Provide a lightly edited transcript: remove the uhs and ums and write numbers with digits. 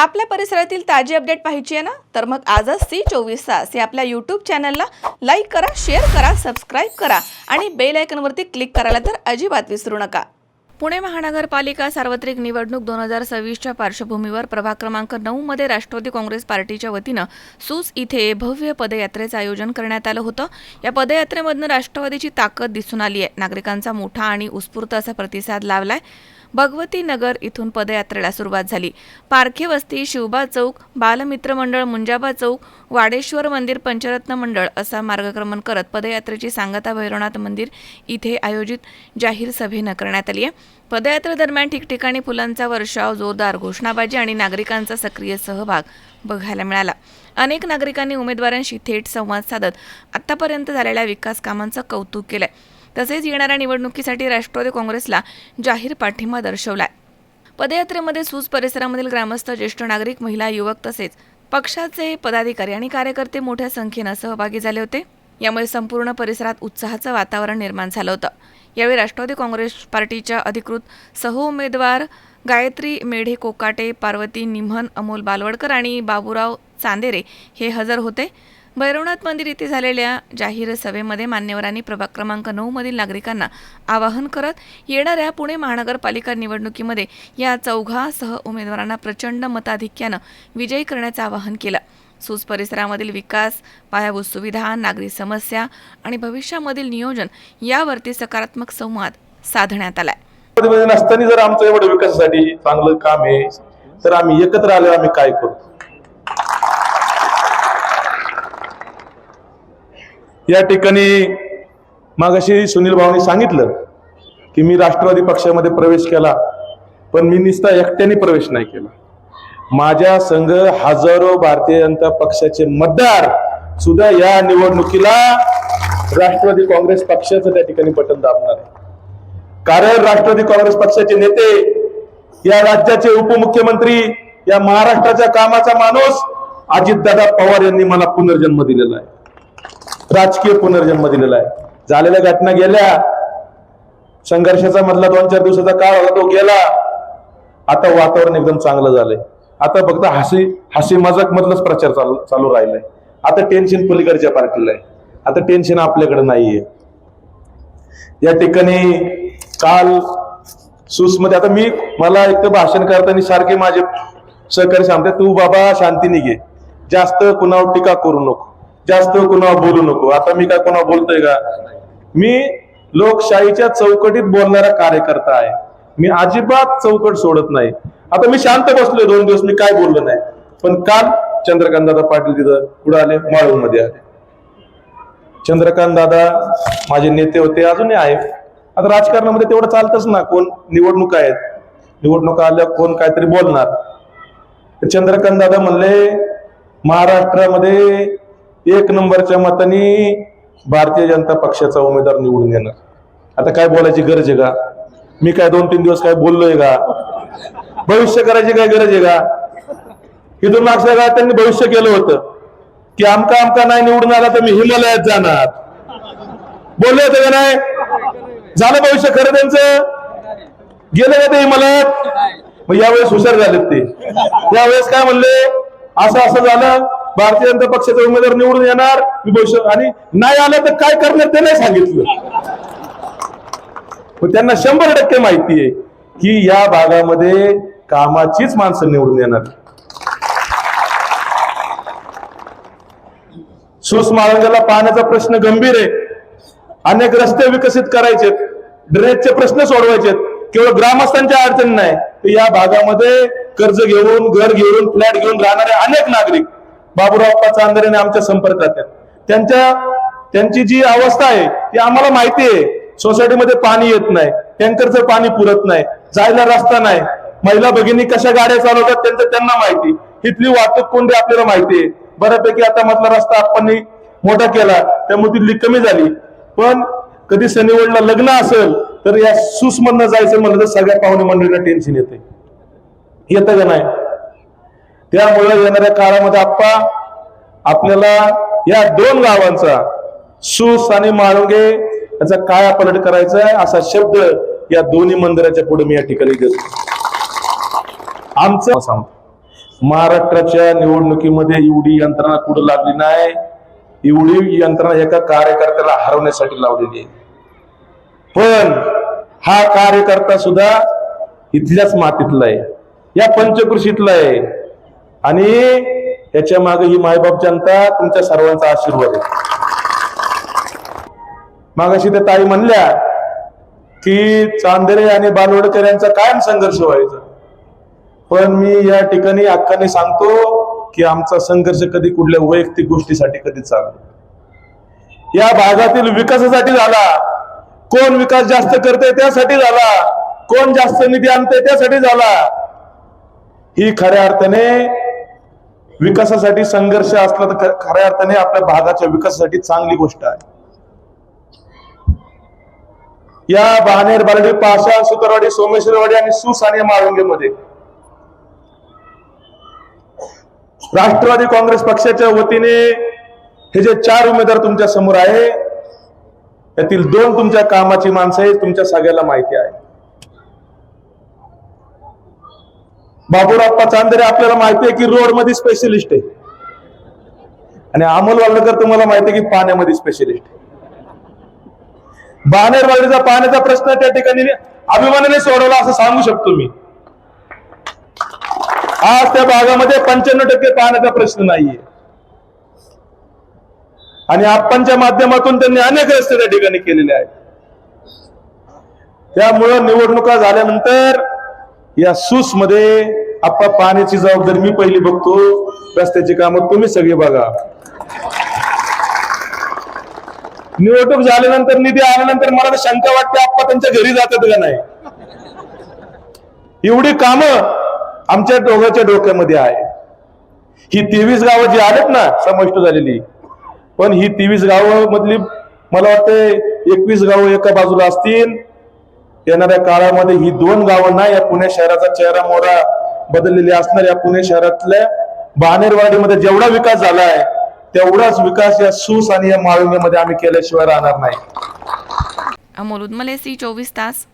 आपल्या परिसरातील ताजी अपडेट पाहिजे आहे ना, तर मग आजच C24 तास या आपल्या यूट्यूब चॅनलला लाईक करा, शेअर करा, सबस्क्राईब करा आणि बेल आयकॉनवरती क्लिक करायला तर अजिबात विसरू नका. पुणे महानगरपालिका सार्वत्रिक निवडणूक 2026च्या पार्श्वभूमीवर प्रभाग क्रमांक 9 मध्ये राष्ट्रवादी काँग्रेस पार्टीच्या वतीनं सूस इथे भव्य पदयात्रेचं आयोजन करण्यात आलं होतं. या पदयात्रेमधून राष्ट्रवादीची ताकद दिसून आली आहे. नागरिकांचा मोठा आणि उत्स्फूर्त असा प्रतिसाद लाभलाय. भगवती नगर इथून पदयात्रेला सुरुवात झाली. पारखे वस्ती, शिवबा चौक, बालमित्र मंडळ, मुंजाबा चौक, वाडेश्वर मंदिर, पंचरत्न मंडळ असा मार्गक्रमण करत पदयात्रेची सांगता भैरवनाथ मंदिर इथे आयोजित जाहीर सभेनं करण्यात आली आहे. पदयात्रेदरम्यान ठिकठिकाणी फुलांचा वर्षाव, जोरदार घोषणाबाजी आणि नागरिकांचा सक्रिय सहभाग बघायला मिळाला. अनेक नागरिकांनी उमेदवारांशी थेट संवाद साधत आतापर्यंत झालेल्या विकास कामांचं कौतुक केलंय. तसेच येणाऱ्या निवडणुकीसाठी राष्ट्रवादी काँग्रेसला जाहीर पाठिंबा दर्शवलाय. पदयात्रेमध्ये सूस परिसरामधील ग्रामस्थ, ज्येष्ठ नागरिक, महिला, युवक तसेच पक्षाचे पदाधिकारी आणि कार्यकर्ते मोठ्या संख्येनं सहभागी झाले होते. यामुळे संपूर्ण परिसरात उत्साहाचं वातावरण निर्माण झालं होतं. यावेळी राष्ट्रवादी काँग्रेस पार्टीच्या अधिकृत सहउमेदवार गायत्री मेढे कोकाटे, पार्वती निम्हन, अमोल बालवडकर आणि बाबूराव चांदेरे हे हजर होते. भैरवनाथ मंदिर येथे झालेल्या जाहीर सभेमध्ये मान्यवरांनी प्रभाग क्रमांक 9 मधील नागरिकांना आवाहन करत येणाऱ्या पुणे महानगरपालिका निवडणुकीमध्ये या चौघा उमेदवारांना प्रचंड मताधिक्यानं विजयी करण्याचं आवाहन केलं. सूस परिसरामधील विकास, पायाभूत सुविधा, नागरी समस्या आणि भविष्यामधील नियोजन यावरती सकारात्मक संवाद साधण्यात आलाय. नसताना जर आमचं एवढं विकासासाठी चांगलं काम आहे तर आम्ही एकत्र आलो, आम्ही काय करू. या ठिकाणी मागाशी सुनील भाऊंनी सांगितलं की मी राष्ट्रवादी पक्षामध्ये प्रवेश केला, पण मी नुसता एकट्याने प्रवेश नाही केला. माझ्या संघ हजारो भारतीय जनता पक्षाचे मतदार सुद्धा या निवडणुकीला राष्ट्रवादी काँग्रेस पक्षाचं त्या ठिकाणी बटन दाबणार आहे. कारण राष्ट्रवादी काँग्रेस पक्षाचे नेते, या राज्याचे उपमुख्यमंत्री, या महाराष्ट्राच्या कामाचा माणूस अजितदादा पवार यांनी मला पुनर्जन्म दिलेला आहे, राजकीय पुनर्जन्म दिलेला आहे. झालेल्या घटना गेल्या, संघर्षाचा मधला 2-4 दिवसाचा काळ होता तो गेला. आता वातावरण एकदम चांगलं झालंय. आता फक्त हसी मजाक मधलाच प्रचार चालू राहिलाय. आता टेन्शन पलीकडच्या पार्टीला आहे, आता टेन्शन आपल्याकडे नाहीये. या ठिकाणी काल सूसमध्ये आता मला एक भाषण करताना सारखे माझे सहकारी सांगतात, तू बाबा शांतीने घे, जास्त कुणावर टीका करू नको, जास्त कुणावर बोलू नको. आता मी काय कुणावर बोलतोय का? मी लोकशाहीच्या चौकटीत बोलणारा कार्यकर्ता आहे. मी अजिबात चौकट सोडत नाही. आता मी शांत बसलोय 2 दिवस, मी काय बोललो नाही. पण काल चंद्रकांत दादा पाटील तिथं पुढे आले, माळून मध्ये आले. चंद्रकांत दादा माझे नेते होते, अजूनही आहे. आता राजकारणामध्ये तेवढं चालतच ना, कोण निवडणुका आहेत, निवडणुका आल्या कोण काहीतरी बोलणार. चंद्रकांत दादा म्हणले महाराष्ट्रामध्ये 1 नंबरच्या मताने भारतीय जनता पक्षाचा उमेदवार निवडून येणार. आता काय बोलायची गरज आहे का? मी काय 2-3 दिवस काय बोललोय का? भविष्य करायची काय गरज आहे का? इथून मागच्या काळात त्यांनी भविष्य केलं होतं की आमका नाही निवडून आला तर मी हिमालयात जाणार. बोलले होते का नाही? झालं भविष्य खरं त्यांचं? गेले का ते हिमालयात? मग यावेळेस हुशार झालेत ते. यावेळेस काय म्हणले, असं झालं, भारतीय जनता पक्षाचा उमेदवार निवडून येणार, मी भविष्य, आणि नाही आलं तर काय करणार ते नाही सांगितलं. त्यांना 100% माहिती आहे की या भागामध्ये कामाचीच माणसं निवडून येणार. सूस माळंगाला पाण्याचा प्रश्न गंभीर आहे. अनेक रस्ते विकसित करायचे, ड्रेनेजचे प्रश्न सोडवायचे. केवळ ग्रामस्थांच्या अडचणी नाही, तर या भागामध्ये कर्ज घेऊन, घर घेऊन, फ्लॅट घेऊन राहणारे अनेक नागरिक बाबूराव चांदेरे आमच्या संपर्कात आहेत. त्यांची जी अवस्था आहे ती आम्हाला माहिती आहे. सोसायटीमध्ये पाणी येत नाही, टँकरचं पाणी पुरत नाही, जायला रस्ता नाही, महिला भगिनी कशा गाड्या चालवतात त्यांना माहिती, इथली वाहतूक कोंडी आपल्याला माहिती आहे. बऱ्यापैकी आता मधला रस्ता आपण मोठा केला त्यामुळे ती कमी झाली. पण कधी शनिवारला लग्न असेल तर या सूसमधनं जायचं म्हणलं तर सगळ्या पाहुणे मंडळीला टेन्शन येतं का नाही? त्यामुळे येणाऱ्या काळामध्ये आपल्याला या 2 गावांचा, सूस आणि माळुंगे याचा कायापालट करायचा आहे, असा शब्द या दोन्ही मंदिराच्या पुढे मी या ठिकाणी देतो. आमचं सांगतो महाराष्ट्राच्या निवडणुकीमध्ये एवढी यंत्रणा कुठं लागली नाही, एवढी यंत्रणा एका कार्यकर्त्याला हरवण्यासाठी लावलेली आहे. पण हा कार्यकर्ता सुद्धा इथल्याच मातीतला आहे, या पंचकृषीतला आहे आणि याच्या मागे ही मायबाप जनता तुमच्या सर्वांचा आशीर्वाद आहे. मागाशी त्या ताई म्हणल्या की चांदेरे आणि बालवडकर यांचा कायम संघर्ष व्हायचा, पण मी या ठिकाणी हक्काने सांगतो की आमचा संघर्ष कधी कुठल्या वैयक्तिक गोष्टीसाठी कधी चालला, या भागातील विकासासाठी झाला. कोण विकास जास्त करते त्यासाठी झाला, कोण जास्त निधी आणते त्यासाठी झाला. ही खऱ्या अर्थाने विकासासाठी संघर्ष असला तर खऱ्या अर्थाने आपल्या भागाच्या विकासासाठी चांगली गोष्ट आहे. या बाणेर, बालडी, पाषाण, सुतारवाडी, सोमेश्वरवाडी आणि सुसाने माळुंगेमध्ये राष्ट्रवादी काँग्रेस पक्षाच्या वतीने हे जे 4 उमेदवार तुमच्या समोर आहे, यातील 2 तुमच्या कामाची माणसं आहेत, तुमच्या सगळ्याला माहिती आहे. बाबूराप्पा चांदेरे आपल्याला माहिती आहे की रोड मध्ये स्पेशलिस्ट आहे, आणि अमोल वालकर तुम्हाला माहिती आहे की पाण्यामध्ये स्पेशलिस्ट आहे. बाणेरवाडीचा पाण्याचा प्रश्न त्या ठिकाणी अभिमानाने सोडवला असं सांगू शकतो मी. आज त्या भागामध्ये 95% पाण्याचा प्रश्न नाहीये, आणि आप्पांच्या माध्यमातून त्यांनी अनेक रस्ते त्या ठिकाणी केलेले आहेत. त्यामुळं निवडणुका झाल्यानंतर या सूस मध्ये आप्पा पाण्याची जबाबदारी मी पहिली बघतो, रस्त्याची कामं तुम्ही सगळी बघा. निवडणूक झाल्यानंतर, निधी आल्यानंतर मला तर शंका वाटते आप्पा त्यांच्या घरी जातात का नाही. एवढी कामं आमच्या दोघांच्या डोक्यामध्ये आहे. ही 23 गावं जी आलेत ना समाविष्ट झालेली, पण ही 23 गावं मधली मला वाटते 21 गावं एका बाजूला असतील. येणाऱ्या काळामध्ये ही 2 गावं ना या पुणे शहराचा चेहरा मोहरा बदललेली असणार. या पुणे शहरातल्या बाणेरवाडीमध्ये जेवढा विकास झालाय तेवढाच विकास या सूस आणि या माळुंगेमध्ये आम्ही केल्याशिवाय राहणार नाही. अमोल उदमले, सी 24 तास.